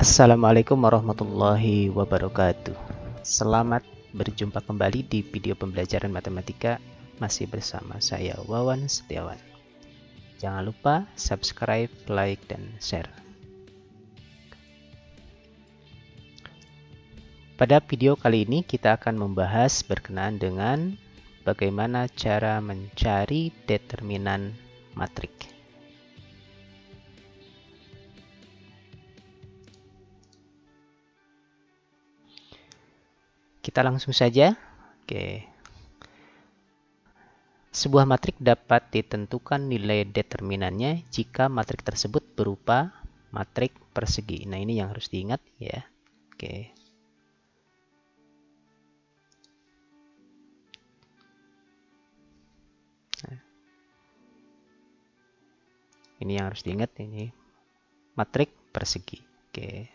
Assalamualaikum warahmatullahi wabarakatuh. Selamat berjumpa kembali di video pembelajaran matematika masih bersama saya Wawan Setiawan. Jangan lupa subscribe, like, dan share. Pada video kali ini kita akan membahas berkenaan dengan bagaimana cara mencari determinan matrik. Kita langsung saja. Oke. Sebuah matrik dapat ditentukan nilai determinannya jika matrik tersebut berupa matrik persegi. Nah, ini yang harus diingat ya. Oke. Nah, ini yang harus diingat, ini matrik persegi. Oke.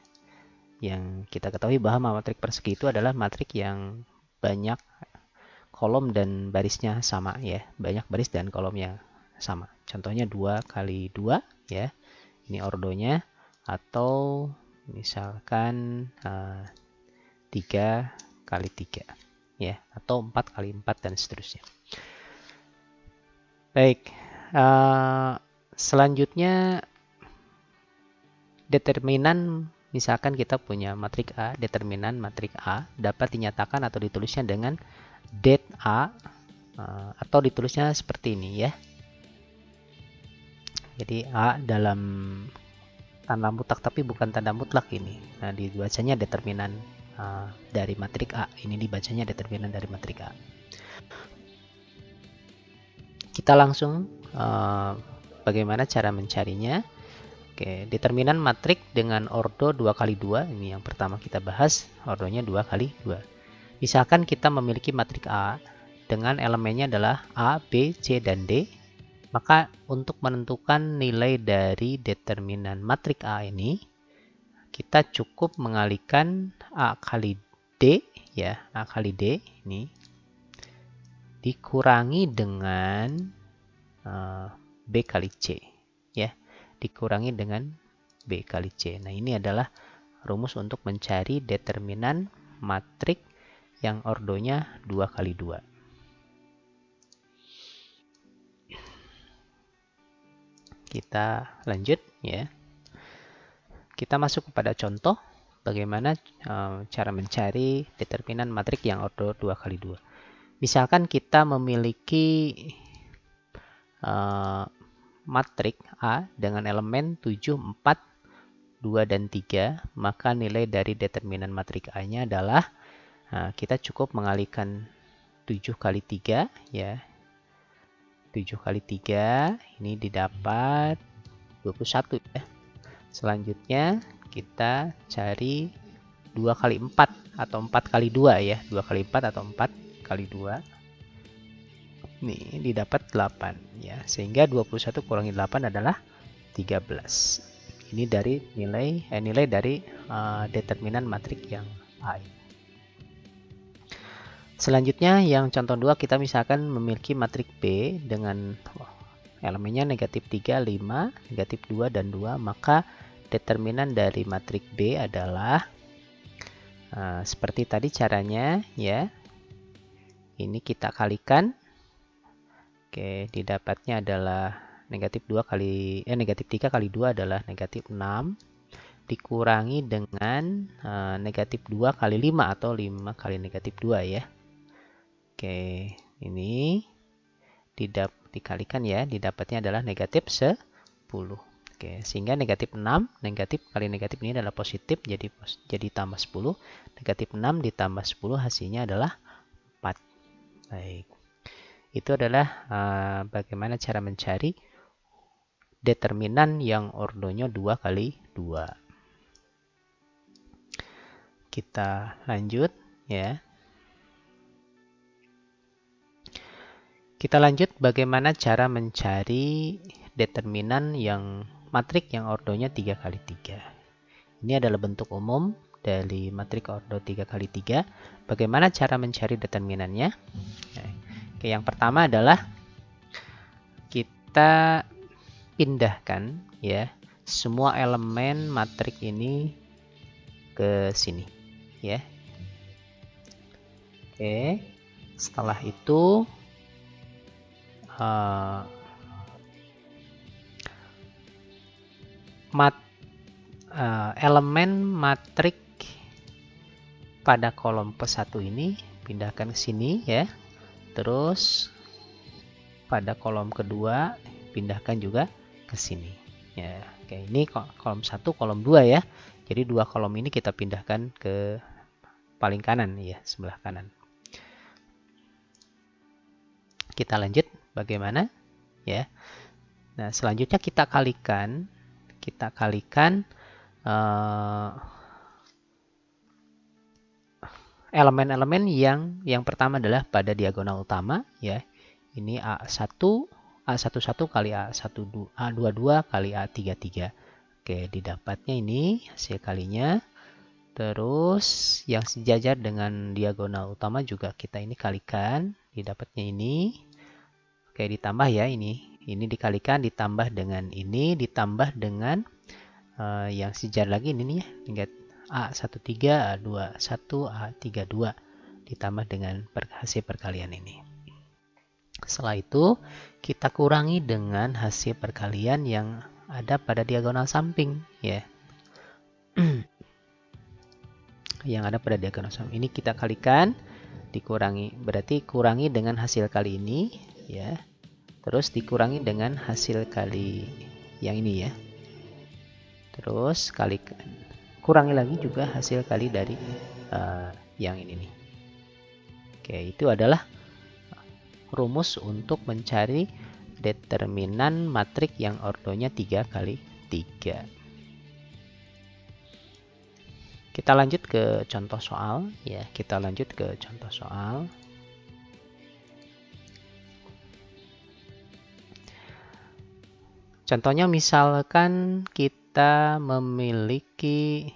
Yang kita ketahui bahwa matrik persegi itu adalah matrik yang banyak kolom dan barisnya sama ya. Banyak baris dan kolomnya sama. Contohnya 2 kali 2 ya. Ini ordonya, atau misalkan 3 kali 3 ya, atau 4 kali 4 dan seterusnya. Baik, selanjutnya determinan, misalkan kita punya matrik A, determinan matrik A dapat dinyatakan atau ditulisnya dengan det A, atau ditulisnya seperti ini ya. Jadi A dalam tanda mutlak tapi bukan tanda mutlak ini. Nah, dibacanya determinan dari matrik A. Ini dibacanya determinan dari matrik A. Kita langsung bagaimana cara mencarinya. Oke, determinan matrik dengan ordo 2 kali 2. Ini yang pertama kita bahas, ordonya 2 kali 2. Misalkan kita memiliki matrik A dengan elemennya adalah A, B, C, dan D. Maka untuk menentukan nilai dari determinan matrik A ini, kita cukup mengalihkan A kali D ya, A kali D ini dikurangi dengan B kali C ya, dikurangi dengan B kali C. Nah, ini adalah rumus untuk mencari determinan matrik yang ordonya 2 kali 2. Kita lanjut ya. Kita masuk kepada contoh bagaimana cara mencari determinan matrik yang ordo 2 kali 2. Misalkan kita memiliki matrik A dengan elemen 7, 4, 2, dan 3, maka nilai dari determinan matrik A-nya adalah, kita cukup mengalihkan 7 kali 3 ya. 7 kali 3 ini didapat 21 ya. Selanjutnya kita cari 2 kali 4 atau 4 kali 2 ya. 2 kali 4 atau 4 kali 2. Nih, didapat 8 ya. Sehingga 21 kurangi 8 adalah 13. Ini dari nilai dari determinan matrik yang A. Selanjutnya yang contoh 2, kita misalkan memiliki matrik B dengan elemennya negatif 3, 5, negatif 2, dan 2. Maka determinan dari matrik B adalah seperti tadi caranya ya. Ini kita kalikan. Oke, didapatnya adalah negatif 3 kali 2 adalah negatif 6 dikurangi dengan negatif 2 kali 5 atau 5 kali negatif 2 ya. Oke, ini dikalikan ya, didapatnya adalah negatif 10. Oke, sehingga negatif 6, negatif kali negatif ini adalah positif, jadi tambah 10. Negatif 6 ditambah 10 hasilnya adalah 4. Baik. Itu adalah bagaimana cara mencari determinan yang ordonya 2 kali 2. Kita lanjut ya. Kita lanjut bagaimana cara mencari determinan yang matrik yang ordonya 3 kali 3. Ini adalah bentuk umum dari matrik ordo 3 kali 3. Bagaimana cara mencari determinannya? Oke, yang pertama adalah kita pindahkan ya semua elemen matrik ini ke sini ya. Oke, setelah itu elemen matrik pada kolom P1 ini pindahkan ke sini ya. Terus pada kolom kedua pindahkan juga ke sini ya. Oke, ini kolom 1, kolom 2 ya. Jadi dua kolom ini kita pindahkan ke paling kanan ya, sebelah kanan. Kita lanjut bagaimana ya. Nah, selanjutnya kita kalikan elemen-elemen yang pertama adalah pada diagonal utama ya. Ini A1 kali A22 kali A33. Oke, didapatnya ini hasil kalinya. Terus yang sejajar dengan diagonal utama juga kita ini kalikan, didapatnya ini. Oke, ditambah ya ini dikalikan ditambah dengan ini ditambah dengan yang sejajar lagi ini nih ya, A13, A21, A32 ditambah dengan hasil perkalian ini. Setelah itu kita kurangi dengan hasil perkalian yang ada pada diagonal samping ya. Yang ada pada diagonal samping ini kita kalikan dikurangi, berarti kurangi dengan hasil kali ini ya. Terus dikurangi dengan hasil kali yang ini ya. Terus kurangi lagi juga hasil kali dari yang ini nih. Oke, itu adalah rumus untuk mencari determinan matrik yang ordonya 3 kali 3. Kita lanjut ke contoh soal ya. Kita lanjut ke contoh soal. Contohnya misalkan kita memiliki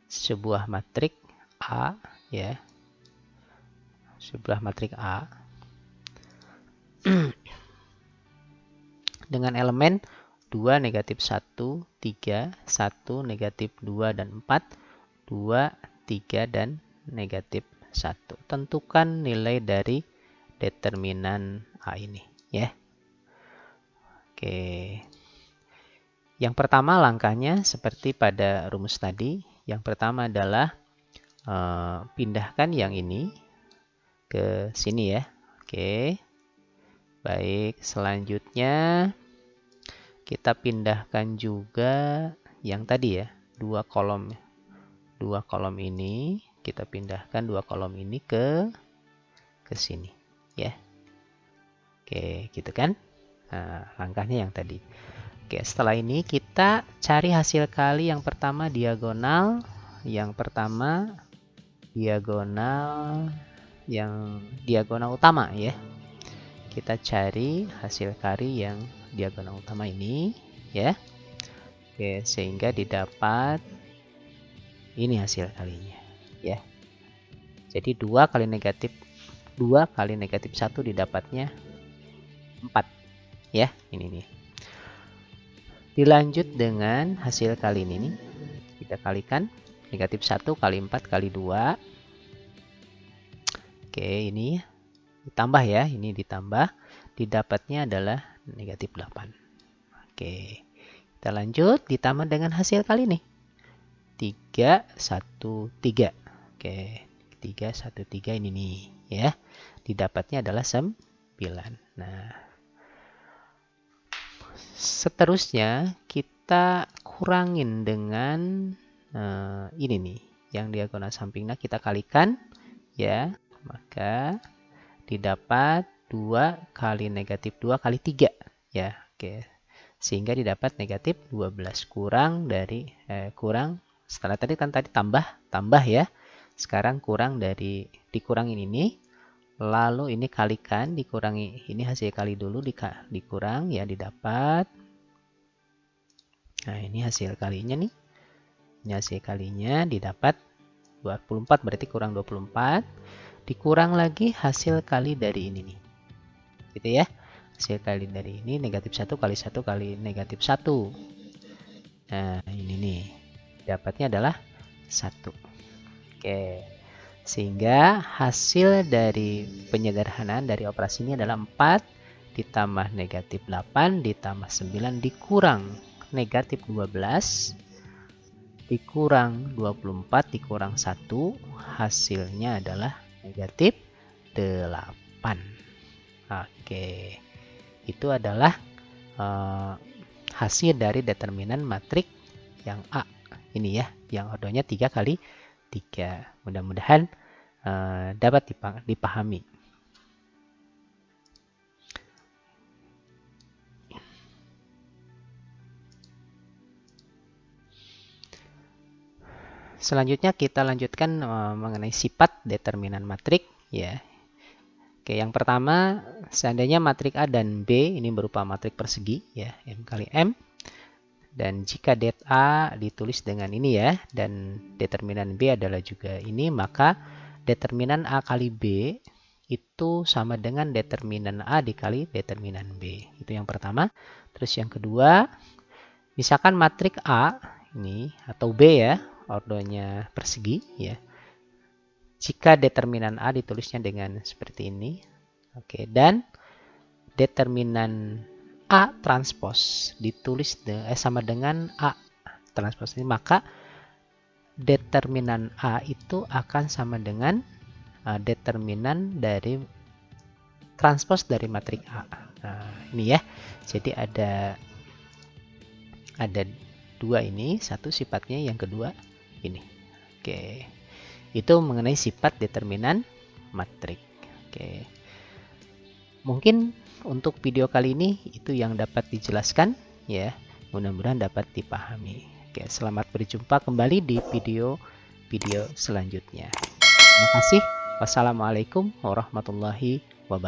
sebuah matrik A ya. Sebuah matrik A dengan elemen 2, negatif 1, 3, 1, negatif 2 dan 4, 2, 3 dan negatif 1. Tentukan nilai dari determinan A ini ya. Oke. Yang pertama langkahnya seperti pada rumus tadi. Yang pertama adalah pindahkan yang ini ke sini ya. Oke. Baik, selanjutnya kita pindahkan juga yang tadi ya, dua kolom ini kita pindahkan dua kolom ini ke sini ya. Oke, gitu kan. Nah, langkahnya yang tadi. Oke, setelah ini kita cari hasil kali yang pertama diagonal, yang diagonal utama ya. Kita cari hasil kali yang diagonal utama ini ya. Oke, sehingga didapat ini hasil kalinya ya. Jadi 2 kali negatif 1 didapatnya 4 ya, ini nih. Dilanjut dengan hasil kali ini nih. Kita kalikan negatif 1 kali 4 kali 2. Oke, ini ditambah ya, ini ditambah, didapatnya adalah negatif 8. Oke, kita lanjut, ditambah dengan hasil kali ini 3, 1, 3. Oke, 3, 1, 3 ini nih ya, didapatnya adalah 9. Nah, seterusnya kita kurangin dengan ini nih, yang diagonal sampingnya kita kalikan ya, maka didapat 2 kali negatif 2 kali 3 ya. Oke, sehingga didapat negatif 12 kurang dari setelah tadi kan tambah ya, sekarang dikurangin ini, lalu ini kalikan, dikurangi ini hasil kali dulu, dikurang ya, didapat. Nah, ini hasil kalinya nih, ini hasil kalinya didapat 24, berarti kurang 24, dikurang lagi hasil kali dari ini nih, gitu ya. Hasil kali dari ini negatif 1 kali 1 kali negatif 1. Nah, ini nih, dapatnya adalah 1. Oke. Sehingga hasil dari penyederhanaan dari operasi ini adalah 4 ditambah negatif 8 ditambah 9 dikurang negatif 12 dikurang 24 dikurang 1, hasilnya adalah negatif 8. Oke. Itu adalah hasil dari determinan matrik yang A ini ya, yang ordonya 3 kali 3. Mudah-mudahan dapat dipahami. Selanjutnya kita lanjutkan mengenai sifat determinan matrik ya. Oke, yang pertama, seandainya matrik A dan B ini berupa matrik persegi ya, M kali M. Dan jika det A ditulis dengan ini ya, dan determinan B adalah juga ini, maka determinan A kali B itu sama dengan determinan A dikali determinan B. Itu yang pertama. Terus yang kedua, misalkan matrik A ini atau B ya, ordonya persegi ya. Jika determinan A ditulisnya dengan seperti ini. Oke, dan determinan A transpose ditulis sama dengan A transpose ini, maka determinan A itu akan sama dengan determinan dari transpose dari matrik A. Nah, ini ya. Jadi ada dua ini, satu sifatnya, yang kedua ini. Oke. Itu mengenai sifat determinan matrik. Oke. Mungkin untuk video kali ini itu yang dapat dijelaskan ya. Mudah-mudahan dapat dipahami. Oke, selamat berjumpa kembali di video selanjutnya. Terima kasih. Wassalamualaikum warahmatullahi wabarakatuh.